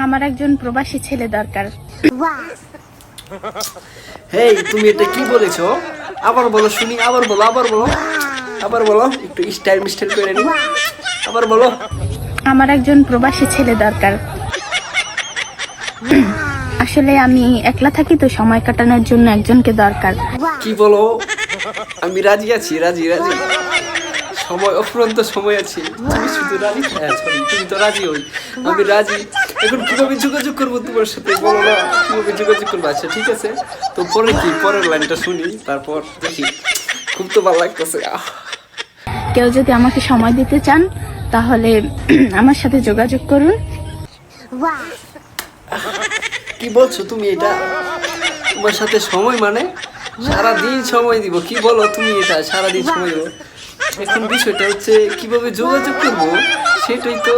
আমার একজন প্রবাসী ছেলে দরকার। হেই, তুমি এটা কি বলেছো? আবার বলো শুনি, আবার বলো, আবার বলো, আবার বলো, একটু স্টাইল মিস্টাইল করে নি, আবার বলো। আমার একজন প্রবাসী ছেলে দরকার। আসলে আমি একলা থাকি, তো সময় কাটানোর জন্য একজনকে দরকার। কি বলো? আমি রাজি আছি, রাজি রাজি। সময় অফুরন্ত সময় আছে, তুমি শুধু রাজি। হ্যাঁ সরি, তুমি তো রাজি হই, আমি রাজি। এখন কিভাবে যোগাযোগ করবো তোমার সাথে বলো না, কিভাবে যোগাযোগ করবো? আচ্ছা ঠিক আছে, তো পরে কি, পরের লাইনটা শুনি, তারপর দেখি। খুব তো ভালো লাগতেছে। কেউ যদি আমাকে সময় দিতে চান তাহলে আমার সাথে যোগাযোগ করুন। কি বলছো তুমি এটা? তোমার সাথে সময় মানে সারাদিন সময় দিব? কি বলো তুমি এটা, সারাদিন সময় দিব? এখন বিষয়টা হচ্ছে কিভাবে যোগাযোগ করবো, সেটাই তো